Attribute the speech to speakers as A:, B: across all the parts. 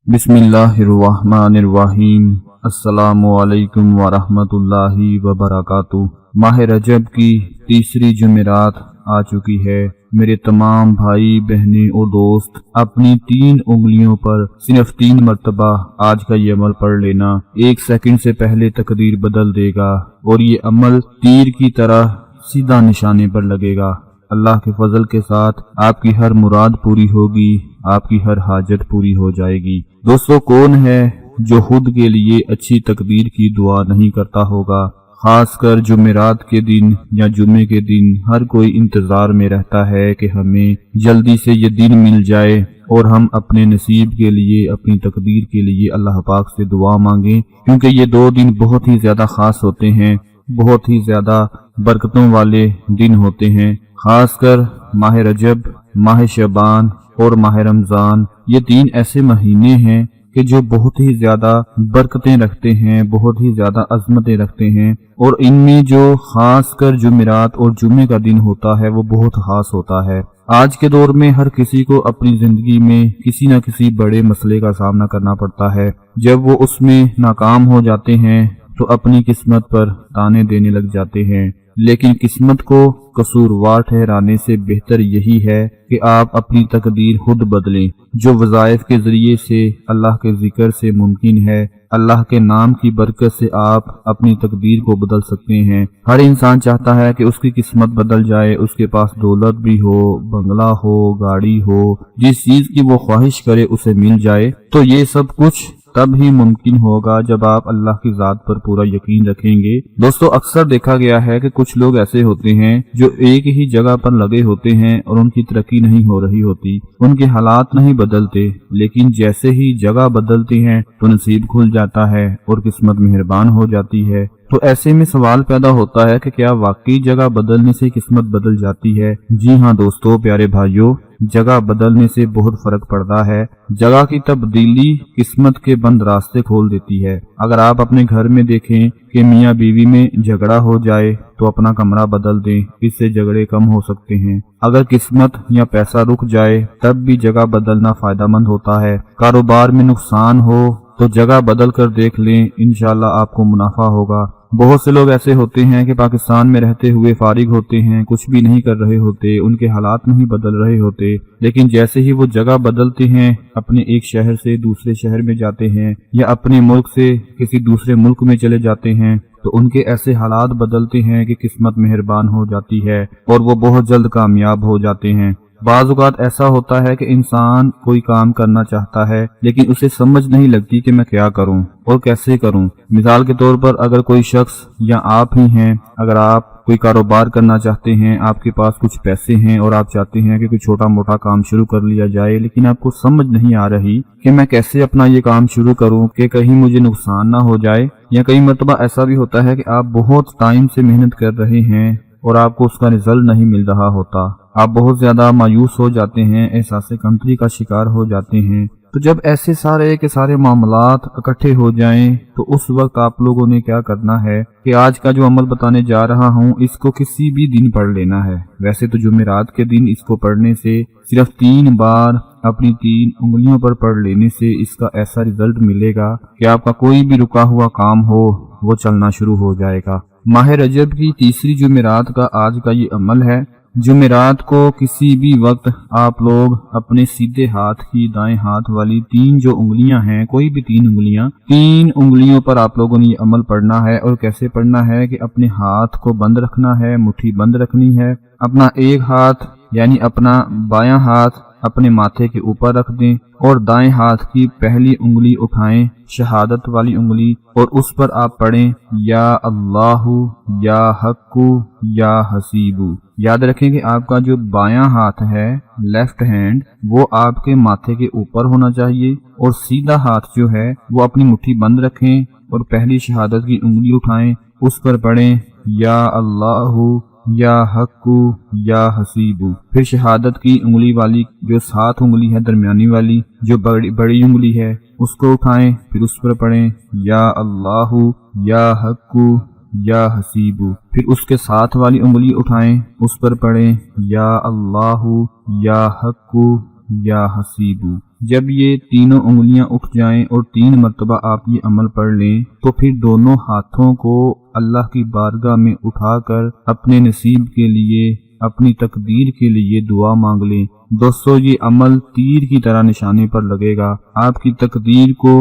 A: बिस्मिल्लाहिर्रहमानिर्रहीम। अस्सलामु अलैकुम वरहमतुल्लाहि वबरकातुहू। माह रजब की तीसरी जुमेरात आ चुकी है। मेरे तमाम भाई बहनें और दोस्त अपनी 3 उंगलियों पर सिर्फ 3 मरतबा आज का ये अमल पढ़ लेना। 1 सेकंड से पहले तकदीर बदल देगा और ये अमल तीर की तरह सीधा निशाने पर लगेगा। अल्लाह के फजल के साथ आपकी हर मुराद पूरी होगी, आपकी हर हाजत पूरी हो जाएगी। दोस्तों, कौन है जो खुद के लिए अच्छी तकदीर की दुआ नहीं करता होगा। खासकर जुमेरात के दिन या जुमे के दिन हर कोई इंतजार में रहता है कि हमें जल्दी से ये दिन मिल जाए और हम अपने नसीब के लिए, अपनी तकदीर के लिए अल्लाह पाक से दुआ मांगें, क्योंकि ये 2 दिन बहुत ही ज्यादा खास होते हैं, बहुत ही ज्यादा बरकतों वाले दिन होते हैं। खासकर माह रजब, माह शबान और माह रमजान, ये 3 ऐसे महीने हैं कि जो बहुत ही ज्यादा बरकतें रखते हैं, बहुत ही ज्यादा अजमतें रखते हैं, और इनमें जो खासकर जुमेरात और जुमे का दिन होता है वो बहुत खास होता है। आज के दौर में हर किसी को अपनी जिंदगी में किसी न किसी बड़े मसले का सामना करना पड़ता है। जब वो उसमें नाकाम हो जाते हैं तो अपनी किस्मत पर ताने देने लग जाते हैं, लेकिन किस्मत को कसूरवार ठहराने से बेहतर यही है कि आप अपनी तकदीर खुद बदलें। जो वज़ाइफ के जरिए से, अल्लाह के जिक्र से मुमकिन है, अल्लाह के नाम की बरकत से आप अपनी तकदीर को बदल सकते हैं। हर इंसान चाहता है कि उसकी किस्मत बदल जाए, उसके पास दौलत भी हो, बंगला हो, गाड़ी हो, जिस चीज की वो ख्वाहिश करे उसे मिल जाए। तो ये सब कुछ तब ही मुमकिन होगा जब आप अल्लाह की जात पर पूरा यकीन रखेंगे। दोस्तों, अक्सर देखा गया है कि कुछ लोग ऐसे होते हैं जो एक ही जगह पर लगे होते हैं और उनकी तरक्की नहीं हो रही होती, उनके हालात नहीं बदलते, लेकिन जैसे ही जगह बदलती हैं तो नसीब खुल जाता है और किस्मत मेहरबान हो जाती है। तो ऐसे में सवाल पैदा होता है कि क्या वाकई जगह बदलने से किस्मत बदल जाती है? जी हाँ दोस्तों, प्यारे भाइयों, जगह बदलने से बहुत फर्क पड़ता है। जगह की तब्दीली किस्मत के बंद रास्ते खोल देती है। अगर आप अपने घर में देखें कि मियाँ बीवी में झगड़ा हो जाए तो अपना कमरा बदल दें, इससे झगड़े कम हो सकते हैं। अगर किस्मत या पैसा रुक जाए तब भी जगह बदलना फायदेमंद होता है। कारोबार में नुकसान हो तो जगह बदल कर देख लें, इंशाल्लाह आपको मुनाफा होगा। बहुत से लोग ऐसे होते हैं कि पाकिस्तान में रहते हुए फारिग होते हैं, कुछ भी नहीं कर रहे होते, उनके हालात नहीं बदल रहे होते, लेकिन जैसे ही वो जगह बदलते हैं, अपने एक शहर से दूसरे शहर में जाते हैं या अपने मुल्क से किसी दूसरे मुल्क में चले जाते हैं, तो उनके ऐसे हालात बदलते हैं कि किस्मत मेहरबान हो जाती है और वो बहुत जल्द कामयाब हो जाते हैं। बाज़ औक़ात ऐसा होता है कि इंसान कोई काम करना चाहता है लेकिन उसे समझ नहीं लगती कि मैं क्या करूं और कैसे करूं। मिसाल के तौर पर अगर कोई शख्स या आप ही हैं, अगर आप कोई कारोबार करना चाहते हैं, आपके पास कुछ पैसे हैं और आप चाहते हैं कि कोई छोटा मोटा काम शुरू कर लिया जाए, लेकिन आपको समझ नहीं आ रही कि मैं कैसे अपना ये काम शुरू करूं कि कहीं मुझे नुकसान ना हो जाए। या कई मरतबा ऐसा भी होता है कि आप बहुत टाइम से मेहनत कर रहे हैं और आपको उसका रिजल्ट नहीं मिल रहा होता, आप बहुत ज्यादा मायूस हो जाते हैं, एहसास कमतरी का शिकार हो जाते हैं। तो जब ऐसे सारे के सारे मामलात इकट्ठे हो जाएं तो उस वक्त आप लोगों ने क्या करना है कि आज का जो अमल बताने जा रहा हूं इसको किसी भी दिन पढ़ लेना है। वैसे तो जुमेरात के दिन इसको पढ़ने से सिर्फ 3 बार अपनी 3 उंगलियों पर पढ़ लेने से इसका ऐसा रिजल्ट मिलेगा कि आपका कोई भी रुका हुआ काम हो वो चलना शुरू हो जाएगा। माह रजब की तीसरी जुमेरात का आज का ये अमल है। जुमेरात को किसी भी वक्त आप लोग अपने सीधे हाथ की दाएं हाथ वाली 3 जो उंगलियां हैं, कोई भी 3 उंगलियां, 3 उंगलियों पर आप लोगों ने ये अमल पढ़ना है। और कैसे पढ़ना है कि अपने हाथ को बंद रखना है, मुट्ठी बंद रखनी है। अपना एक हाथ यानी अपना बायां हाथ अपने माथे के ऊपर रख दें और दाएं हाथ की पहली उंगली उठाएं, शहादत वाली उंगली, और उस पर आप पढ़ें या अल्लाहु या हक्कु या हसीबु। याद रखें कि आपका जो बायां हाथ है, लेफ्ट हैंड, वो आपके माथे के ऊपर होना चाहिए और सीधा हाथ जो है वो अपनी मुट्ठी बंद रखें और पहली शहादत की उंगली उठाएं, उस पर पढ़ें या अल्लाहु या हक्कु या हसीबु। फिर शहादत की उंगली वाली जो 7 उंगली है, दरमियानी वाली जो बड़ी उंगली है, उसको उठाएं, फिर उस पर पढ़ें या अल्लाहु या हक्कु या हसीबु। फिर उसके साथ वाली उंगली उठाएं, उस पर पढ़ें या अल्लाहु या हक्कु या हसीबु। जब ये तीनों उंगलियां उठ جائیں اور 3 مرتبہ آپ یہ عمل پڑھ لیں تو پھر دونوں ہاتھوں کو اللہ کی بارگاہ میں اٹھا کر اپنے نصیب کے لیے، اپنی تقدیر کے لیے دعا مانگ لیں۔ دوستو یہ عمل تیر کی طرح نشانے پر لگے گا، آپ کی تقدیر کو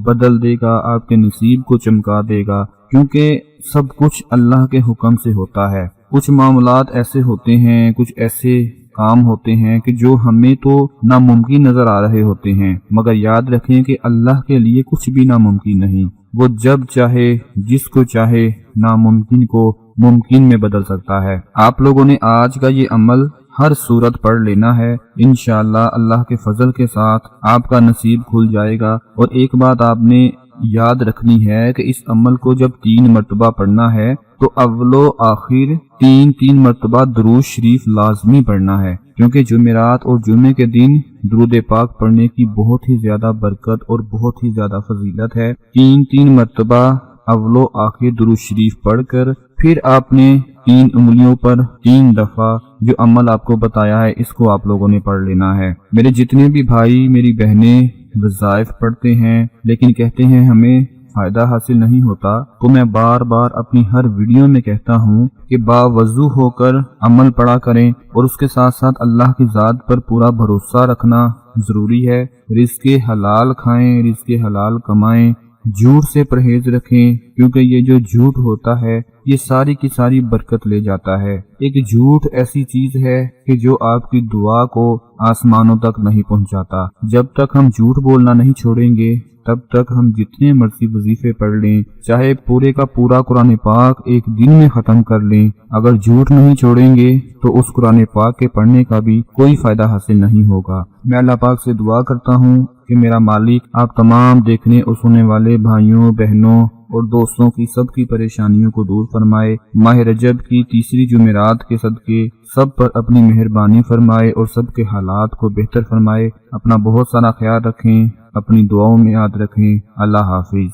A: بدل دے گا، آپ کے نصیب کو چمکا دے گا، کیونکہ سب کچھ اللہ کے حکم سے ہوتا ہے۔ کچھ معاملات ایسے ہوتے ہیں، کچھ ایسے کام ہوتے ہیں کہ جو ہمیں تو ناممکن نظر آ رہے ہوتے ہیں، مگر یاد رکھیں کہ اللہ کے لیے کچھ بھی ناممکن نہیں۔ وہ جب چاہے، جس کو چاہے، ناممکن کو ممکن میں بدل سکتا ہے۔ آپ لوگوں نے آج کا یہ عمل ہر صورت پڑھ لینا ہے، انشاءاللہ اللہ کے فضل کے ساتھ آپ کا نصیب کھل جائے گا۔ اور ایک بات آپ نے یاد رکھنی ہے کہ اس عمل کو جب 3 مرتبہ پڑھنا ہے تو اول و آخر 3 مرتبہ درود شریف لازمی پڑھنا ہے، کیونکہ جمعرات اور جمعے کے دن درود پاک پڑھنے کی بہت ہی زیادہ برکت اور بہت ہی زیادہ فضیلت ہے۔ 3 مرتبہ اول و آخر درود شریف پڑھ کر پھر آپ نے 3 انگلیوں پر 3 دفعہ جو عمل آپ کو بتایا ہے اس کو آپ لوگوں نے پڑھ لینا ہے۔ میرے جتنے بھی بھائی میری بہنیں وظائف پڑھتے ہیں لیکن کہتے ہیں ہمیں فائدہ حاصل نہیں ہوتا، تو میں بار بار اپنی ہر ویڈیو میں کہتا ہوں کہ باوضو ہو کر عمل پڑھا کریں، اور اس کے ساتھ ساتھ اللہ کی ذات پر پورا بھروسہ رکھنا ضروری ہے۔ رزق حلال کھائیں، رزق حلال کمائیں، جھوٹ سے پرہیز رکھیں، کیونکہ یہ جو جھوٹ ہوتا ہے یہ ساری کی ساری برکت لے جاتا ہے۔ ایک جھوٹ ایسی چیز ہے کہ جو آپ کی دعا کو آسمانوں تک نہیں پہنچاتا۔ جب تک ہم جھوٹ بولنا نہیں چھوڑیں گے تب تک ہم جتنے مرضی وظیفے پڑھ لیں، چاہے پورے کا پورا قرآن پاک ایک دن میں ختم کر لیں، اگر جھوٹ نہیں چھوڑیں گے تو اس قرآن پاک کے پڑھنے کا بھی کوئی فائدہ حاصل نہیں ہوگا۔ میں اللہ پاک سے دعا کرتا ہوں کہ میرا مالک آپ تمام دیکھنے اور سننے والے بھائیوں، بہنوں اور دوستوں کی سب کی پریشانیوں کو دور فرمائے۔ ماہ رجب کی تیسری جمعرات کے صدقے سب پر اپنی مہربانی فرمائے اور سب کے حالات کو بہتر فرمائے۔ اپنا بہت سارا خیال رکھیں، اپنی دعاؤں میں یاد رکھیں۔ اللہ حافظ۔